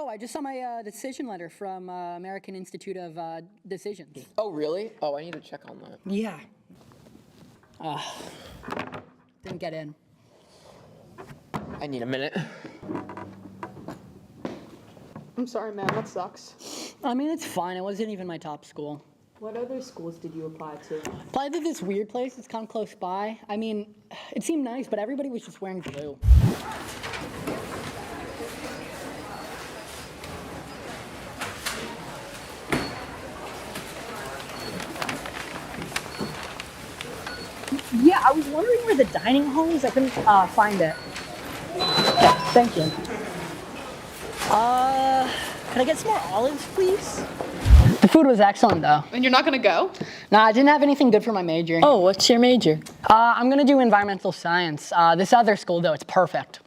Oh, I just saw my decision letter from American Institute of Decisions. Oh, really? Oh, I need to check on that. Yeah. Didn't get in. I need a minute. I'm sorry, man, that sucks. I mean, it's fine. It wasn't even my top school. What other schools did you apply to? Applied to this weird place. It's kind of close by. I mean, it seemed nice, but everybody was just wearing blue. Yeah, I was wondering where the dining hall is. I couldn't find it. Okay, thank you. Can I get some more olives, please? The food was excellent, though. And you're not gonna go? Nah, I didn't have anything good for my major. Oh, what's your major? I'm gonna do environmental science. This other school, though, it's perfect.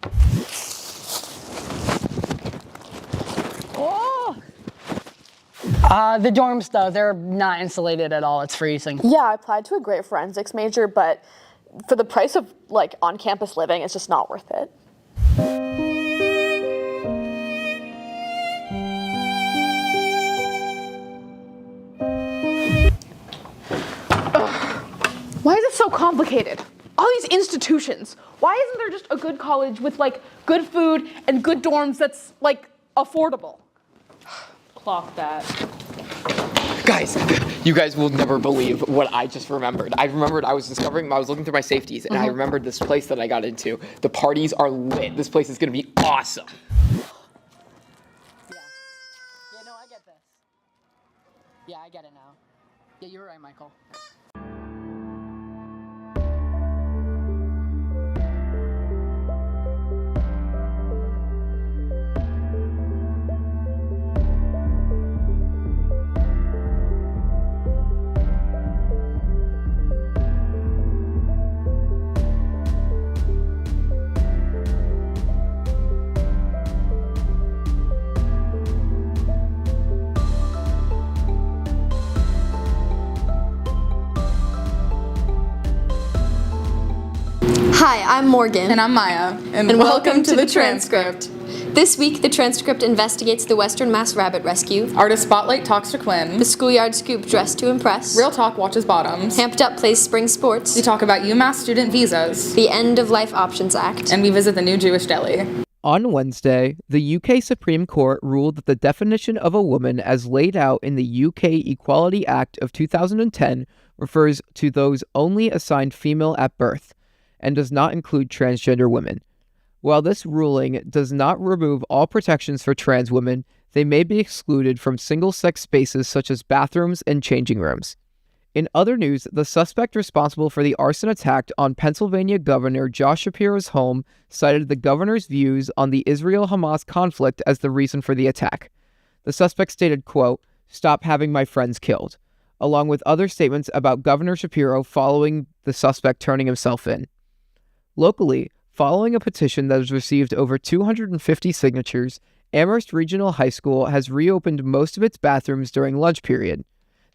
Oh! The dorms, though, they're not insulated at all. It's freezing. Yeah, I applied to a great forensics major, but for the price of, like, on-campus living, it's just not worth it. Why is it so complicated? All these institutions. Why isn't there just a good college with, like, good food and good dorms that's, like, affordable? Clock that. Guys, you guys will never believe what I just remembered. I was looking through my safeties, and I remembered this place that I got into. The parties are lit. This place is gonna be awesome. Yeah, no, I get this. Yeah, I get it now. Yeah, you're right, Michael. Hi, I'm Morgan. And I'm Maya. And welcome to the Transcript. This week, the Transcript investigates the Western Mass Rabbit Rescue. Artist Spotlight talks to Quinn. The Schoolyard Scoop dressed to impress. Real Talk watches bottoms. Hamped Up plays spring sports. We talk about UMass student visas. The End of Life Options Act. And we visit the new Jewish deli. On Wednesday, the UK Supreme Court ruled that the definition of a woman as laid out in the UK Equality Act of 2010 refers to those only assigned female at birth, and does not include transgender women. While this ruling does not remove all protections for trans women, they may be excluded from single-sex spaces such as bathrooms and changing rooms. In other news, the suspect responsible for the arson attack on Pennsylvania Governor Josh Shapiro's home cited the governor's views on the Israel-Hamas conflict as the reason for the attack. The suspect stated, quote, "Stop having my friends killed," along with other statements about Governor Shapiro following the suspect turning himself in. Locally, following a petition that has received over 250 signatures, Amherst Regional High School has reopened most of its bathrooms during lunch period.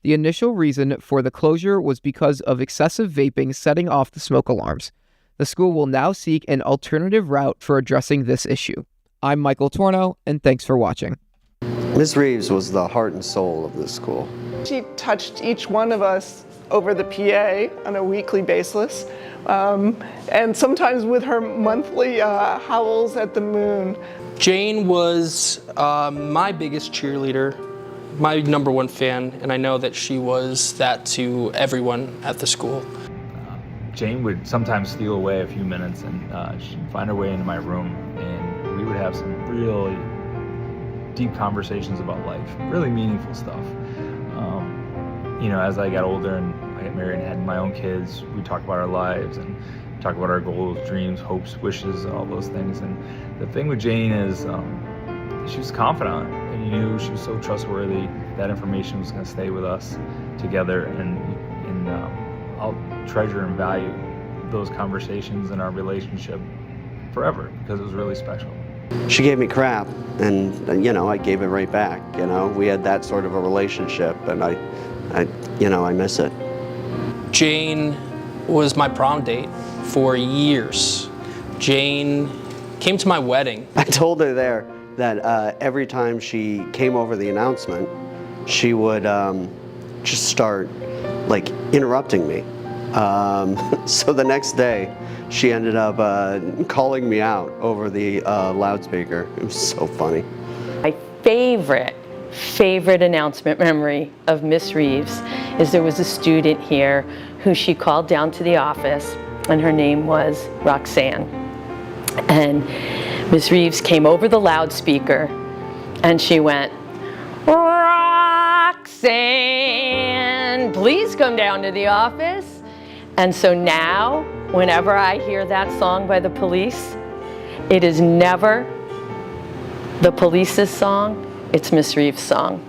The initial reason for the closure was because of excessive vaping setting off the smoke alarms. The school will now seek an alternative route for addressing this issue. I'm Michael Torno, and thanks for watching. Ms. Reeves was the heart and soul of this school. She touched each one of us over the PA on a weekly basis. And sometimes with her monthly howls at the moon. Jane was my biggest cheerleader, my number one fan, and I know that she was that to everyone at the school. Jane would sometimes steal away a few minutes, and she'd find her way into my room, and we would have some really deep conversations about life, really meaningful stuff. As I got older and I got married and had my own kids, we talked about our lives and talk about our goals, dreams, hopes, wishes, all those things. And the thing with Jane is she was confident, and you knew she was so trustworthy. That information was going to stay with us together, and I'll treasure and value those conversations in our relationship forever because it was really special. She gave me crap, and I gave it right back. We had that sort of a relationship, and I miss it. Jane was my prom date for years. Jane came to my wedding. I told her there, that every time she came over the announcement, she would just start like interrupting me. So the next day, she ended up calling me out over the loudspeaker. It was so funny. My favorite announcement memory of Miss Reeves is there was a student here who she called down to the office, and her name was Roxanne. And Miss Reeves came over the loudspeaker and she went, "Roxanne, please come down to the office." And so now, whenever I hear that song by the Police, it is never the Police's song, it's Miss Reeves' song.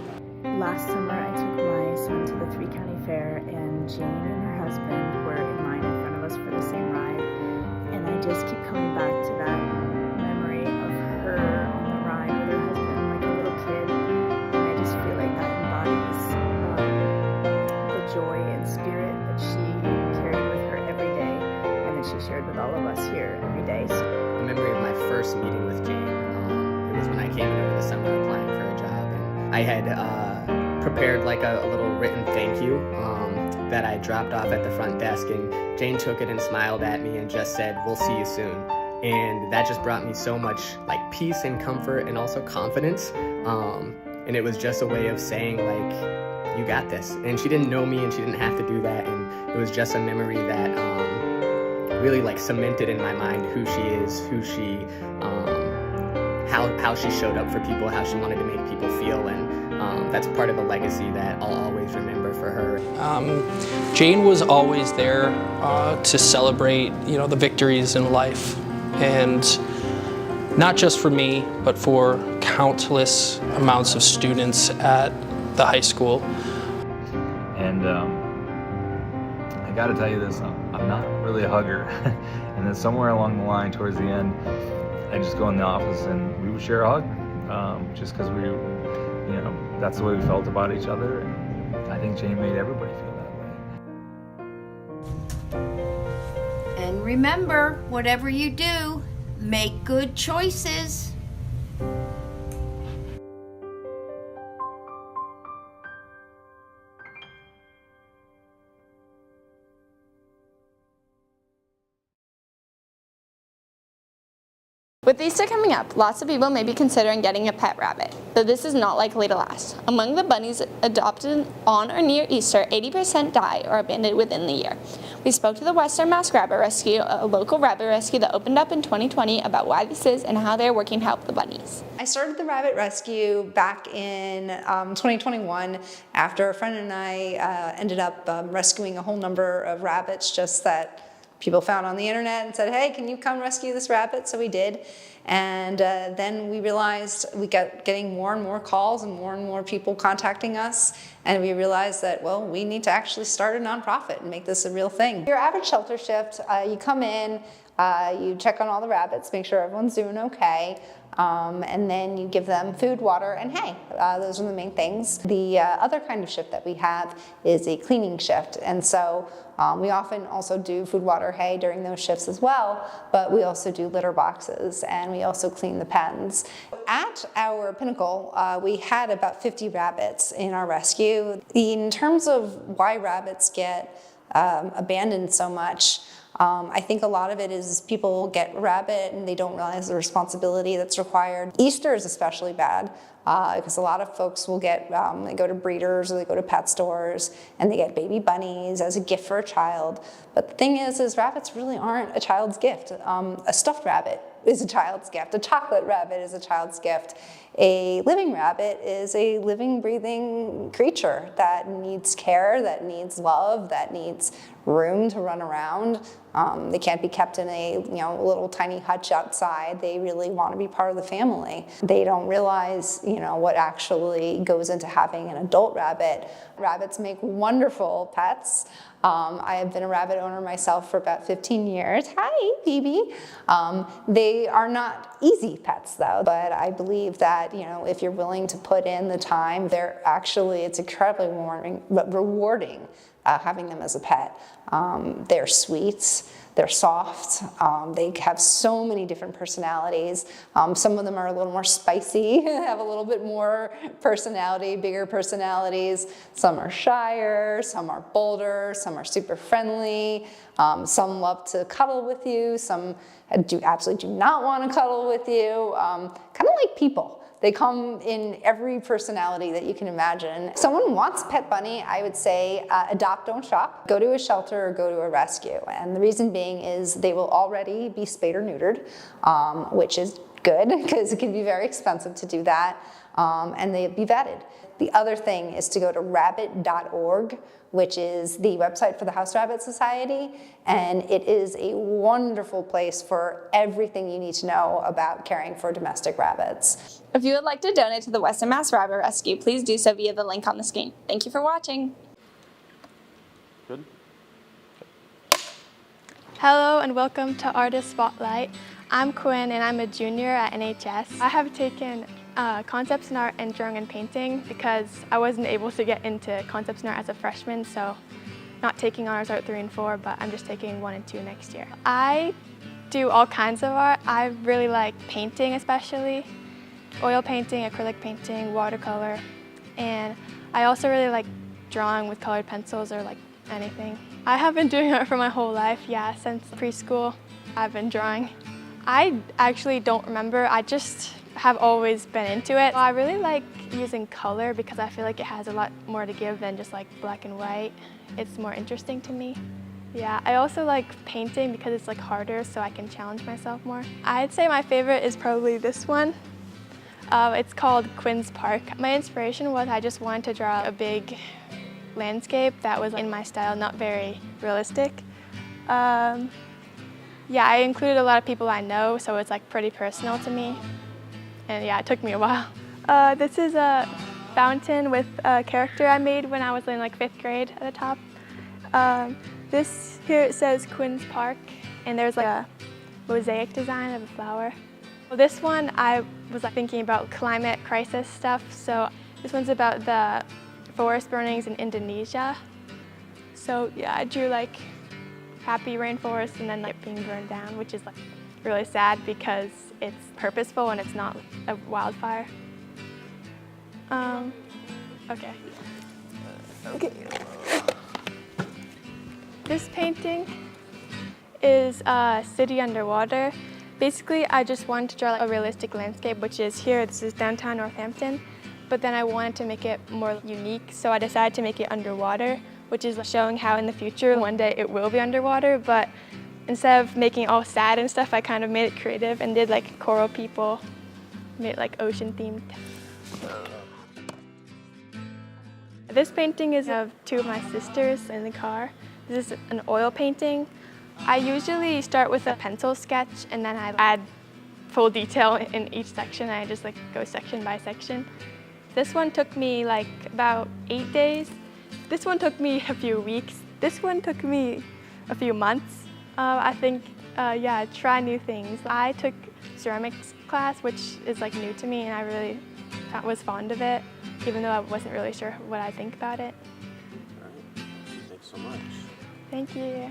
Last summer, I took my son to the 3-county fair, and Jane and her husband were in line in front of us for the same ride. And I just keep coming back to that memory of her on the ride with her husband, like a little kid. And I just feel like that embodies the joy and spirit that she carried with her every day, and that she shared with all of us here every day. So, the memory of my first meeting with Jane, it was when I came in over the summer applying for a job, and I had prepared like a little written thank you that I dropped off at the front desk, and Jane took it and smiled at me and just said, "We'll see you soon." And that just brought me so much like peace and comfort and also confidence. And it was just a way of saying like, "You got this." And she didn't know me and she didn't have to do that. And it was just a memory that really like cemented in my mind who she is, who she, how she showed up for people, how she wanted to make people feel. And that's part of a legacy that I'll always remember for her. Jane was always there to celebrate, the victories in life, and not just for me, but for countless amounts of students at the high school. And I got to tell you this, I'm not really a hugger, and then somewhere along the line, towards the end, I just go in the office and we would share a hug, just because that's the way we felt about each other, and I think Jane made everybody feel that way. And remember, whatever you do, make good choices. With Easter coming up, lots of people may be considering getting a pet rabbit, but this is not likely to last. Among the bunnies adopted on or near Easter, 80% die or abandoned within the year. We spoke to the Western Mass Rabbit Rescue, a local rabbit rescue that opened up in 2020, about why this is and how they're working to help the bunnies. I started the rabbit rescue back in 2021 after a friend and I ended up rescuing a whole number of rabbits just that people found on the internet and said, "Hey, can you come rescue this rabbit?" So we did. And then we realized we got getting more and more calls and more people contacting us. And we realized that, well, we need to actually start a nonprofit and make this a real thing. Your average shelter shift, you come in, you check on all the rabbits, make sure everyone's doing okay. And then you give them food, water, and hay. Those are the main things. The other kind of shift that we have is a cleaning shift. And so we often also do food, water, hay during those shifts as well, but we also do litter boxes and we also clean the pens. At our pinnacle, we had about 50 rabbits in our rescue. In terms of why rabbits get abandoned so much, I think a lot of it is people get a rabbit and they don't realize the responsibility that's required. Easter is especially bad because a lot of folks will get, they go to breeders or they go to pet stores and they get baby bunnies as a gift for a child. But the thing is rabbits really aren't a child's gift. A stuffed rabbit is a child's gift. A chocolate rabbit is a child's gift. A living rabbit is a living, breathing creature that needs care, that needs love, that needs room to run around. They can't be kept in a little tiny hutch outside. They really want to be part of the family. They don't realize what actually goes into having an adult rabbit. Rabbits make wonderful pets. I have been a rabbit owner myself for about 15 years. Hi, Phoebe. They are not easy pets though, but I believe that if you're willing to put in the time, it's incredibly rewarding having them as a pet. They're sweet, they're soft, they have so many different personalities. Some of them are a little more spicy, have a little bit more personality, bigger personalities. Some are shyer, some are bolder, some are super friendly. Some love to cuddle with you, some absolutely do not want to cuddle with you, kind of like people. They come in every personality that you can imagine. If someone wants a pet bunny, I would say adopt, don't shop. Go to a shelter or go to a rescue. And the reason being is they will already be spayed or neutered, which is good because it can be very expensive to do that, and they'll be vetted. The other thing is to go to rabbit.org, which is the website for the House Rabbit Society, and it is a wonderful place for everything you need to know about caring for domestic rabbits. If you would like to donate to the Western Mass Rabbit Rescue, please do so via the link on the screen. Thank you for watching. Good. Hello and welcome to Artist Spotlight. I'm Quinn and I'm a junior at NHS. I have taken concepts in art and drawing and painting because I wasn't able to get into concepts in art as a freshman, so not taking honors art 3 and 4, but I'm just taking 1 and 2 next year. I do all kinds of art. I really like painting, especially oil painting, acrylic painting, watercolor, and I also really like drawing with colored pencils or like anything. I have been doing art for my whole life, yeah, since preschool I've been drawing. I actually don't remember, I just have always been into it. I really like using color because I feel like it has a lot more to give than just like black and white. It's more interesting to me. Yeah, I also like painting because it's like harder, so I can challenge myself more. I'd say my favorite is probably this one. It's called Quinn's Park. My inspiration was I just wanted to draw a big landscape that was in my style, not very realistic. Yeah, I included a lot of people I know, so it's like pretty personal to me. And yeah, it took me a while. This is a fountain with a character I made when I was in like 5th grade at the top. This here, it says Quinn's Park, and there's like a mosaic design of a flower. Well, this one, I was like thinking about climate crisis stuff, so this one's about the forest burnings in Indonesia. So yeah, I drew like happy rainforest and then like being burned down, which is like really sad because it's purposeful and it's not a wildfire. Okay. This painting is a city underwater. Basically, I just wanted to draw a realistic landscape, which is here. This is downtown Northampton, but then I wanted to make it more unique, so I decided to make it underwater, which is showing how in the future, one day it will be underwater, but instead of making it all sad and stuff, I kind of made it creative and did like coral people, made it like ocean themed. This painting is of 2 of my sisters in the car. This is an oil painting. I usually start with a pencil sketch and then I add full detail in each section. I just like go section by section. This one took me like about 8 days. This one took me a few weeks. This one took me a few months. I think, yeah, try new things. I took ceramics class, which is like new to me, and I really was fond of it, even though I wasn't really sure what I'd think about it. All right. Thanks so much. Thank you.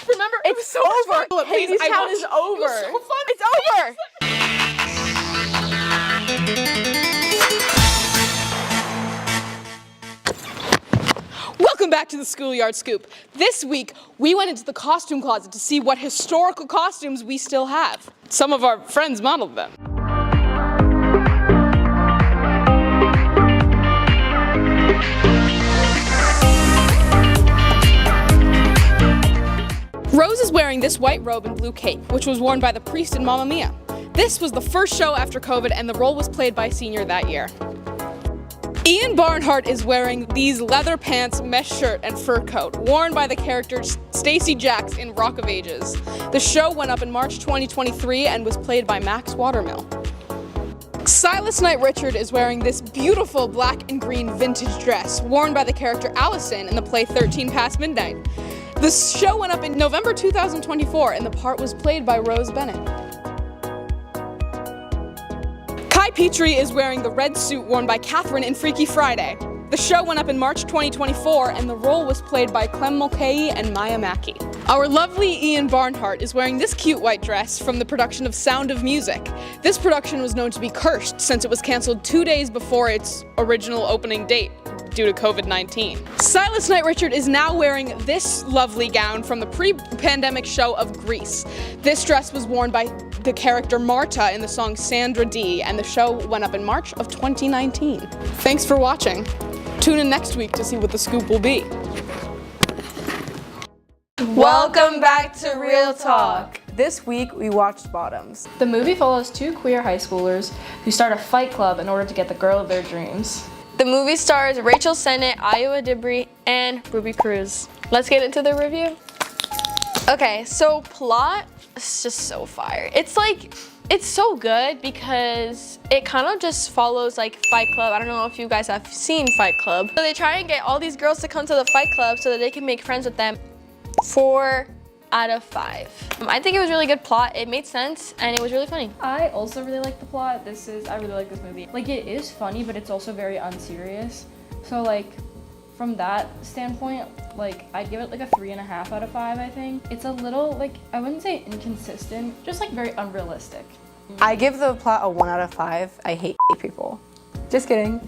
Remember, it's over. Hades Town is over. It was so fun. It's over. Welcome back to the Schoolyard Scoop. This week, we went into the costume closet to see what historical costumes we still have. Some of our friends modeled them. Rose is wearing this white robe and blue cape, which was worn by the priest in Mamma Mia. This was the first show after COVID, and the role was played by a senior that year. Ian Barnhart is wearing these leather pants, mesh shirt, and fur coat, worn by the character Stacy Jacks in Rock of Ages. The show went up in March 2023 and was played by Max Watermill. Silas Knight Richard is wearing this beautiful black and green vintage dress, worn by the character Allison in the play 13 Past Midnight. The show went up in November 2024 and the part was played by Rose Bennett. Kai Petrie is wearing the red suit worn by Catherine in Freaky Friday. The show went up in March 2024 and the role was played by Clem Mulcahy and Maya Mackey. Our lovely Ian Barnhart is wearing this cute white dress from the production of Sound of Music. This production was known to be cursed since it was cancelled 2 days before its original opening date due to COVID-19. Silas Knight Richard is now wearing this lovely gown from the pre-pandemic show of Grease. This dress was worn by the character Marta in the song Sandra Dee, and the show went up in March of 2019. Thanks for watching. Tune in next week to see what the scoop will be. Welcome back to Real Talk. This week we watched Bottoms. The movie follows two queer high schoolers who start a fight club in order to get the girl of their dreams. The movie stars Rachel Sennett, Iowa Dibry, and Ruby Cruz. Let's get into the review. Okay, so plot is just so fire. It's so good because it kind of just follows like Fight Club. I don't know if you guys have seen Fight Club. So they try and get all these girls to come to the Fight Club so that they can make friends with them. 4 out of 5. I think it was a really good plot. It made sense and it was really funny. I also really like the plot. I really like this movie. Like, it is funny, but it's also very unserious. So like, from that standpoint, like, I'd give it like a 3.5 out of 5, I think. It's a little, like, I wouldn't say inconsistent, just like very unrealistic. I give the plot a 1 out of 5. I hate people. Just kidding.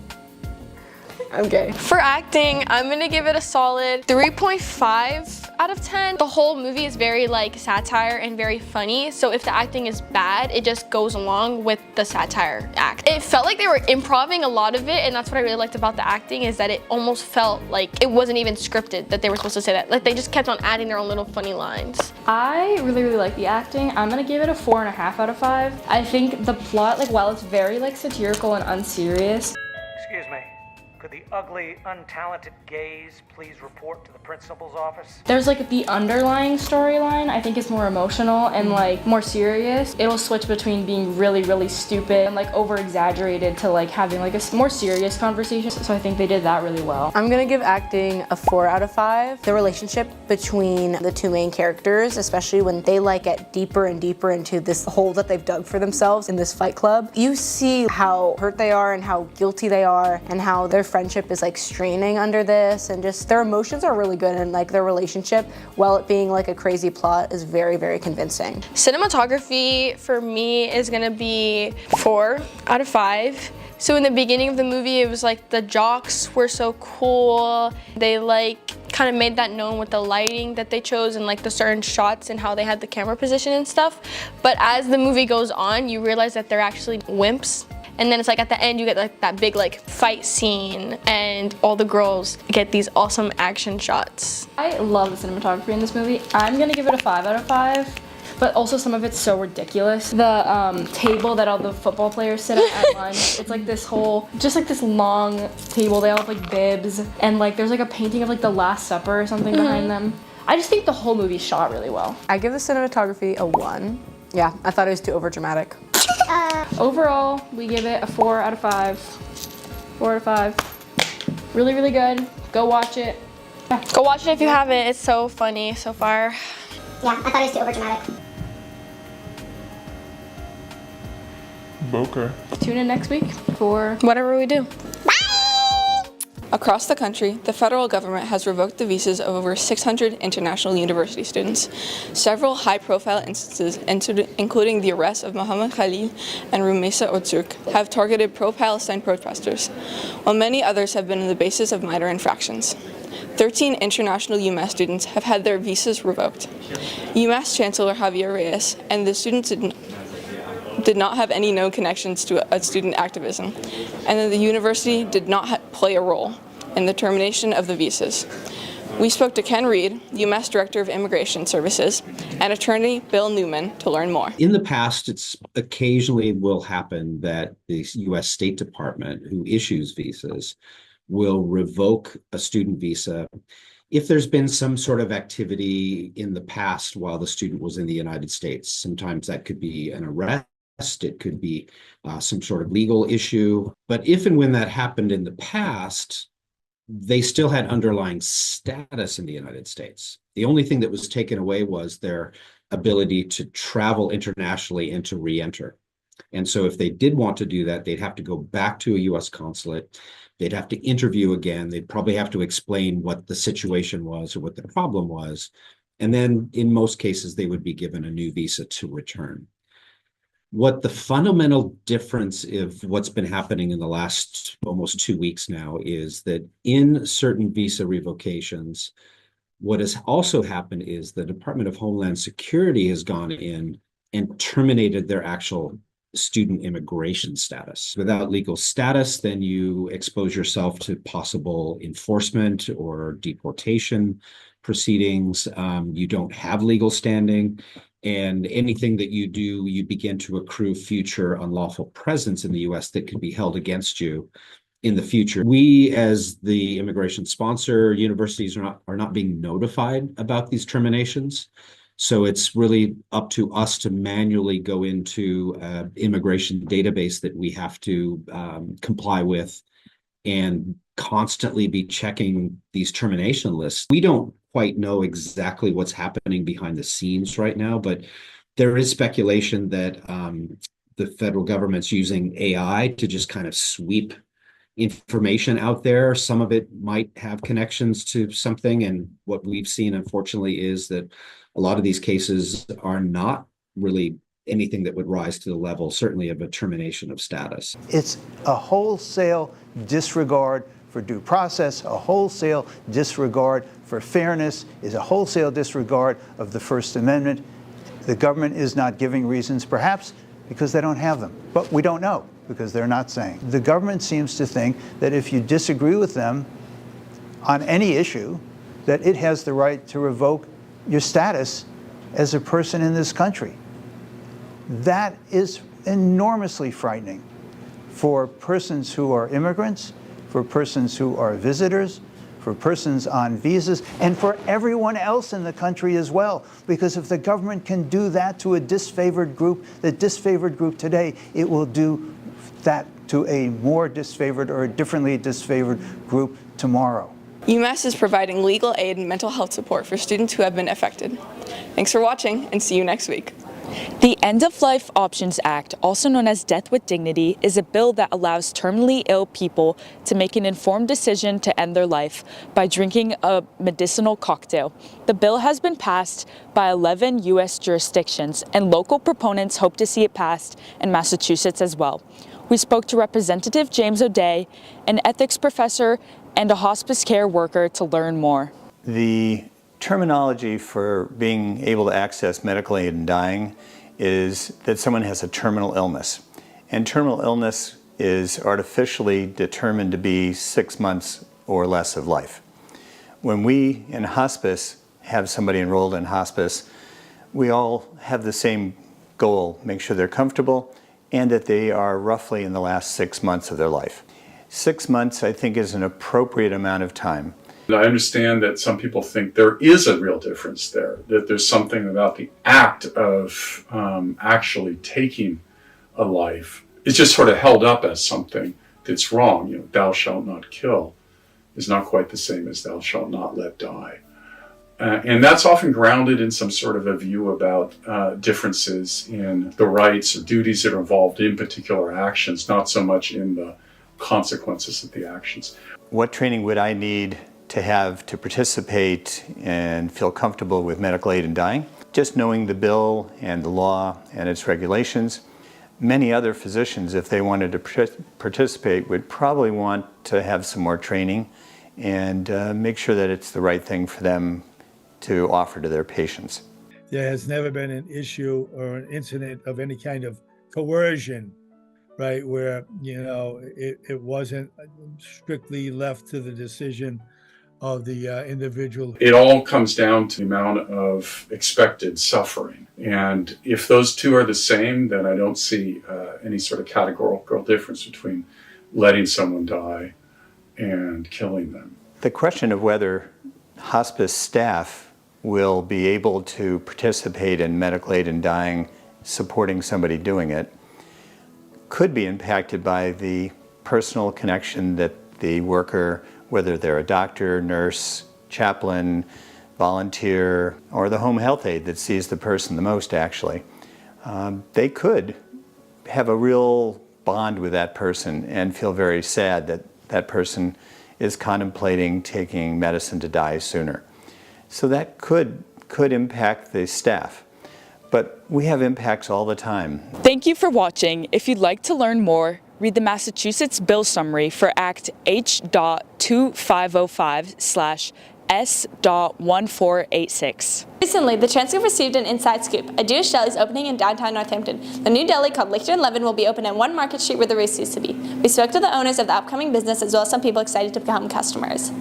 I'm gay. For acting, I'm gonna give it a solid 3.5 out of 10. The whole movie is very like satire and very funny, so if the acting is bad, it just goes along with the satire act. It felt like they were improvising a lot of it, and that's what I really liked about the acting, is that it almost felt like it wasn't even scripted that they were supposed to say that. Like, they just kept on adding their own little funny lines. I really like the acting. I'm gonna give it a 4.5 out of 5. I think the plot, like, while it's very like satirical and unserious. Excuse me. Could the ugly, untalented gays please report to the principal's office? There's like the underlying storyline, I think is more emotional and like more serious. It'll switch between being really, really stupid and like over exaggerated to like having like a more serious conversation. So I think they did that really well. I'm gonna give acting a 4 out of 5. The relationship between the two main characters, especially when they like get deeper and deeper into this hole that they've dug for themselves in this fight club, you see how hurt they are and how guilty they are and how their friendship is like straining under this, and just their emotions are really good, and like their relationship, while it being like a crazy plot, is very, very convincing. Cinematography for me is gonna be 4 out of 5. So in the beginning of the movie, it was like the jocks were so cool. They like kind of made that known with the lighting that they chose and like the certain shots and how they had the camera position and stuff. But as the movie goes on, you realize that they're actually wimps. And then it's like at the end you get like that big like fight scene and all the girls get these awesome action shots. I love the cinematography in this movie. I'm gonna give it a 5 out of 5, but also some of it's so ridiculous. The table that all the football players sit at lunch, it's like this whole, just like this long table. They all have like bibs, and like there's like a painting of like the Last Supper or something behind them. I just think the whole movie shot really well. I give the cinematography a 1. Yeah, I thought it was too overdramatic. Overall, we give it a 4 out of 5. 4 out of 5. Really, really good. Go watch it. Go watch it if you haven't. It's so funny so far. Yeah, I thought it was too overdramatic. Okay. Tune in next week for whatever we do. Across the country, the federal government has revoked the visas of over 600 international university students. Several high-profile instances, including the arrest of Mohammed Khalil and Rumeysa Otzuk, have targeted pro-Palestine protesters, while many others have been on the basis of minor infractions. 13 international UMass students have had their visas revoked. UMass Chancellor Javier Reyes and the students did not have any known connections to student activism, and that the university did not play a role in the termination of the visas. We spoke to Ken Reed, UMass Director of Immigration Services, and attorney Bill Newman to learn more. In the past, it's occasionally will happen that the U.S. State Department, who issues visas, will revoke a student visa if there's been some sort of activity in the past while the student was in the United States. Sometimes that could be an arrest, it could be some sort of legal issue. But if and when that happened in the past, they still had underlying status in the United States. The only thing that was taken away was their ability to travel internationally and to re-enter. And so if they did want to do that, they'd have to go back to a US consulate. They'd have to interview again. They'd probably have to explain what the situation was or what the problem was. And then in most cases, they would be given a new visa to return. What the fundamental difference of what's been happening in the last almost 2 weeks now is that in certain visa revocations, what has also happened is the Department of Homeland Security has gone in and terminated their actual student immigration status. Without legal status, then you expose yourself to possible enforcement or deportation proceedings. You don't have legal standing, and anything that you do, you begin to accrue future unlawful presence in the U.S. that can be held against you in the future. We, as the immigration sponsor, universities are not being notified about these terminations. So it's really up to us to manually go into an immigration database that we have to comply with and constantly be checking these termination lists. We don't quite know exactly what's happening behind the scenes right now, but there is speculation that the federal government's using AI to just kind of sweep information out there. Some of it might have connections to something, and what we've seen, unfortunately, is that a lot of these cases are not really anything that would rise to the level, certainly, of a termination of status. It's a wholesale disregard for due process, a wholesale disregard for fairness, is a wholesale disregard of the First Amendment. The government is not giving reasons, perhaps because they don't have them, but we don't know because they're not saying. The government seems to think that if you disagree with them on any issue, that it has the right to revoke your status as a person in this country. That is enormously frightening for persons who are immigrants, for persons who are visitors, for persons on visas, and for everyone else in the country as well. Because if the government can do that to a disfavored group, the disfavored group today, it will do that to a more disfavored or a differently disfavored group tomorrow. UMass is providing legal aid and mental health support for students who have been affected. Thanks for watching, and see you next week. The End-of-Life Options Act, also known as Death with Dignity, is a bill that allows terminally ill people to make an informed decision to end their life by drinking a medicinal cocktail. The bill has been passed by 11 U.S. jurisdictions, and local proponents hope to see it passed in Massachusetts as well. We spoke to Representative James O'Day, an ethics professor and a hospice care worker, to learn more. The terminology for being able to access medical aid in dying is that someone has a terminal illness. And terminal illness is artificially determined to be 6 months or less of life. When we in hospice have somebody enrolled in hospice, we all have the same goal: make sure they're comfortable and that they are roughly in the last 6 months of their life. 6 months, I think, is an appropriate amount of time. I understand that some people think there is a real difference there, that there's something about the act of actually taking a life. It's just sort of held up as something that's wrong. You know, thou shalt not kill is not quite the same as thou shalt not let die. And that's often grounded in some sort of a view about differences in the rights or duties that are involved in particular actions, not so much in the consequences of the actions. What training would I need to have to participate and feel comfortable with medical aid in dying? Just knowing the bill and the law and its regulations. Many other physicians, if they wanted to participate, would probably want to have some more training and make sure that it's the right thing for them to offer to their patients. There has never been an issue or an incident of any kind of coercion, right, where, you know, it wasn't strictly left to the decision of the individual. It all comes down to the amount of expected suffering. And if those two are the same, then I don't see any sort of categorical difference between letting someone die and killing them. The question of whether hospice staff will be able to participate in medical aid in dying, supporting somebody doing it, could be impacted by the personal connection that the worker, whether they're a doctor, nurse, chaplain, volunteer, or the home health aide that sees the person the most actually, they could have a real bond with that person and feel very sad that that person is contemplating taking medicine to die sooner. So that could impact the staff. But we have impacts all the time. Thank you for watching. If you'd like to learn more, read the Massachusetts Bill Summary for Act H.2505/S.1486. Recently, the Transcript received an inside scoop. A Jewish deli is opening in downtown Northampton. The new deli, called Lichter and Levin, will be open at 1 Market Street where the race used to be. We spoke to the owners of the upcoming business as well as some people excited to become customers.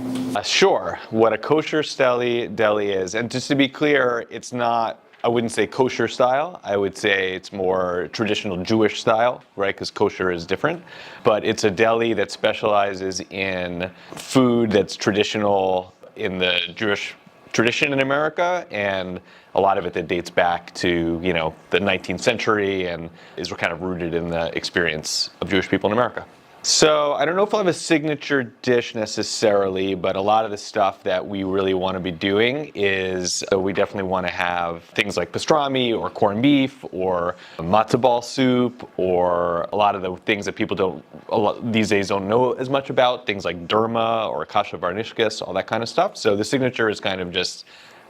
Sure, what a kosher deli is. And just to be clear, it's not, I wouldn't say kosher style. I would say it's more traditional Jewish style, right? Because kosher is different. But it's a deli that specializes in food that's traditional in the Jewish tradition in America, and a lot of it that dates back to, you know, the 19th century and is kind of rooted in the experience of Jewish people in America. So I don't know if I'll have a signature dish necessarily, but a lot of the stuff that we really want to be doing is, we definitely want to have things like pastrami or corned beef or matzo ball soup, or a lot of the things that people these days don't know as much about, things like derma or kasha varnishkis, all that kind of stuff. So the signature is kind of just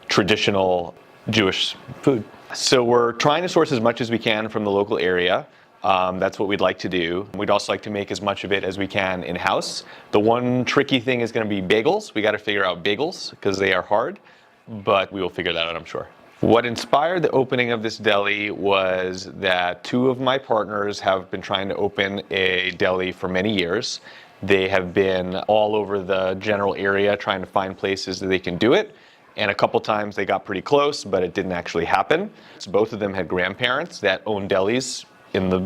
traditional Jewish food. So we're trying to source as much as we can from the local area. That's what we'd like to do. We'd also like to make as much of it as we can in-house. The one tricky thing is going to be bagels. We got to figure out bagels because they are hard, but we will figure that out, I'm sure. What inspired the opening of this deli was that 2 of my partners have been trying to open a deli for many years. They have been all over the general area trying to find places that they can do it. And a couple times they got pretty close, but it didn't actually happen. So both of them had grandparents that owned delis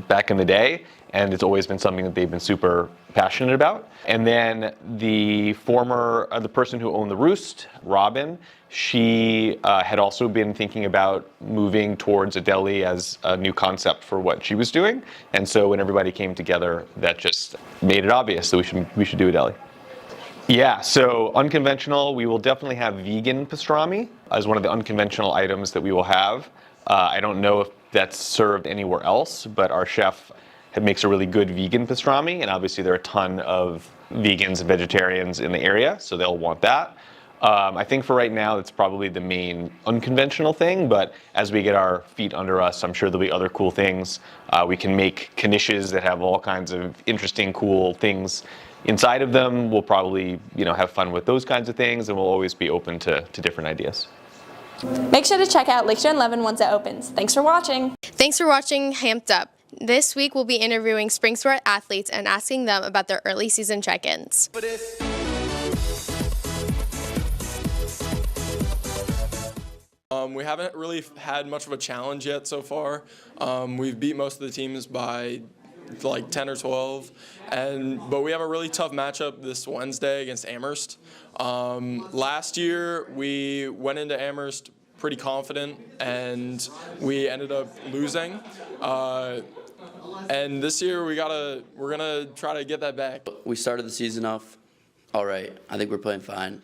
back in the day, and it's always been something that they've been super passionate about. And then the person who owned the Roost, Robin, she had also been thinking about moving towards a deli as a new concept for what she was doing. And so when everybody came together, that just made it obvious that we should do a deli. Yeah, so unconventional, we will definitely have vegan pastrami as one of the unconventional items that we will have. I don't know if that's served anywhere else, but our chef makes a really good vegan pastrami, and obviously there are a ton of vegans and vegetarians in the area, so they'll want that. I think for right now, it's probably the main unconventional thing, but as we get our feet under us, I'm sure there'll be other cool things. We can make knishes that have all kinds of interesting, cool things inside of them. We'll probably, have fun with those kinds of things, and we'll always be open to different ideas. Make sure to check out Lichter and Levin once it opens. Thanks for watching. Thanks for watching Hamped Up. This week we'll be interviewing spring sport athletes and asking them about their early season check-ins. We haven't really had much of a challenge yet so far. We've beat most of the teams by like 10 or 12, but we have a really tough matchup this Wednesday against Amherst. Last year we went into Amherst pretty confident and we ended up losing. And this year we're gonna try to get that back. We started the season off all right. I think we're playing fine,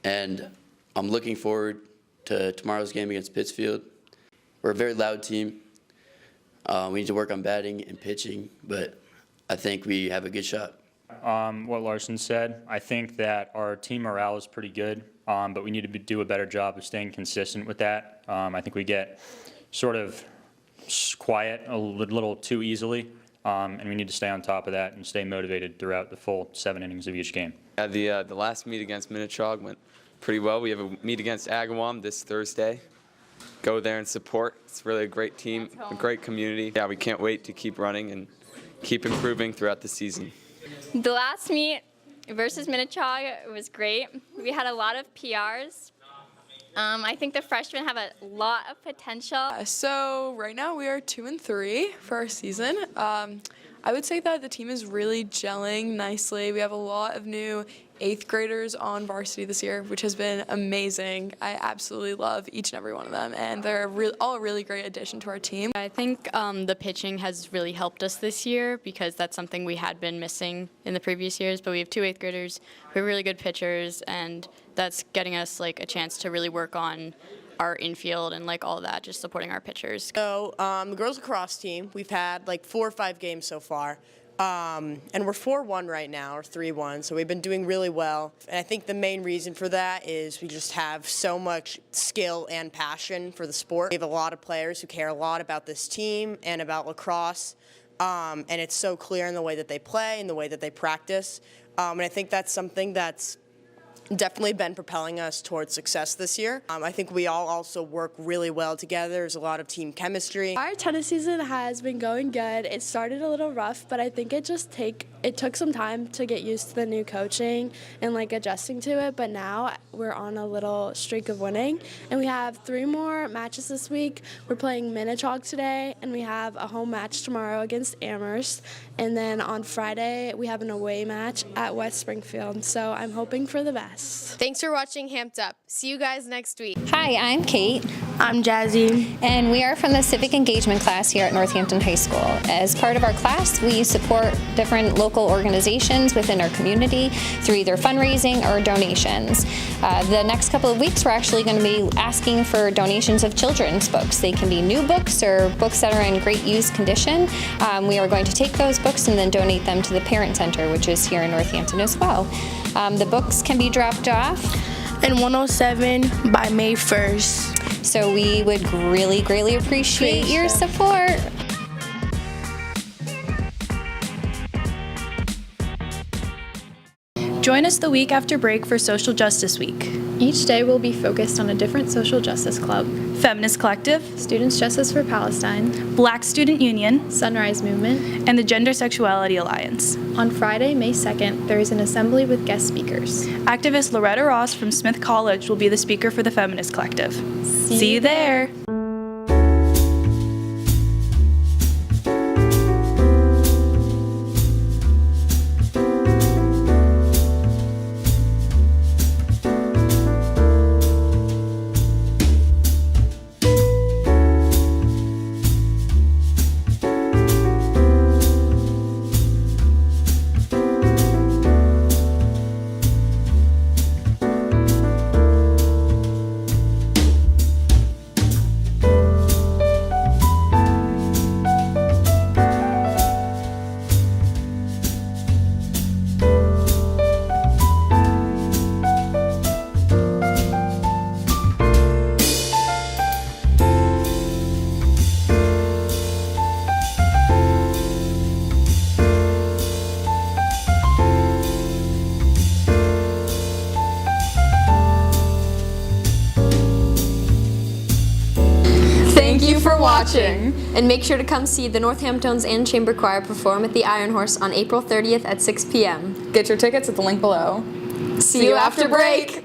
and I'm looking forward to tomorrow's game against Pittsfield. We're a very loud team. We need to work on batting and pitching, but I think we have a good shot. What Larson said, I think that our team morale is pretty good, but we need to do a better job of staying consistent with that. I think we get sort of quiet a little too easily, and we need to stay on top of that and stay motivated throughout the full 7 innings of each game. Yeah, the last meet against Minnetrog went pretty well. We have a meet against Agawam this Thursday. Go there and support. It's really a great team, a great community. Yeah, we can't wait to keep running and keep improving throughout the season. The last meet versus Minichog, it was great. We had a lot of PRs. I think the freshmen have a lot of potential. So right now we are 2-3 for our season. I would say that the team is really gelling nicely. We have a lot of new 8th graders on varsity this year, which has been amazing. I absolutely love each and every one of them, and they're all a really great addition to our team. I think the pitching has really helped us this year because that's something we had been missing in the previous years, but we have 2 8th graders who are really good pitchers, and that's getting us like a chance to really work on our infield and like all of that, just supporting our pitchers. So the girls lacrosse team, we've had like 4 or 5 games so far. And we're 4-1 right now, or 3-1, so we've been doing really well. And I think the main reason for that is we just have so much skill and passion for the sport. We have a lot of players who care a lot about this team and about lacrosse, and it's so clear in the way that they play and the way that they practice. And I think that's something that's definitely been propelling us towards success this year. I think we all also work really well together. There's a lot of team chemistry. Our tennis season has been going good. It started a little rough, but I think it took some time to get used to the new coaching and like adjusting to it, but now we're on a little streak of winning, and we have 3 more matches this week. We're playing Minichog today, and we have a home match tomorrow against Amherst, and then on Friday we have an away match at West Springfield, so I'm hoping for the best. Thanks for watching Hamped Up. See you guys next week. Hi, I'm Kate. I'm Jazzy. And we are from the Civic Engagement class here at Northampton High School. As part of our class, we support different local organizations within our community through either fundraising or donations. The next couple of weeks, we're actually going to be asking for donations of children's books. They can be new books or books that are in great used condition. We are going to take those books and then donate them to the Parent Center, which is here in Northampton as well. The books can be dropped off in 107 by May 1st. So we would really greatly appreciate your support. Join us the week after break for Social Justice Week. Each day will be focused on a different social justice club. Feminist Collective, Students' Justice for Palestine, Black Student Union, Sunrise Movement, and the Gender Sexuality Alliance. On Friday, May 2nd, there is an assembly with guest speakers. Activist Loretta Ross from Smith College will be the speaker for the Feminist Collective. See you there! Watching. And make sure to come see the Northamptons and Chamber Choir perform at the Iron Horse on April 30th at 6 p.m. Get your tickets at the link below. See you after break.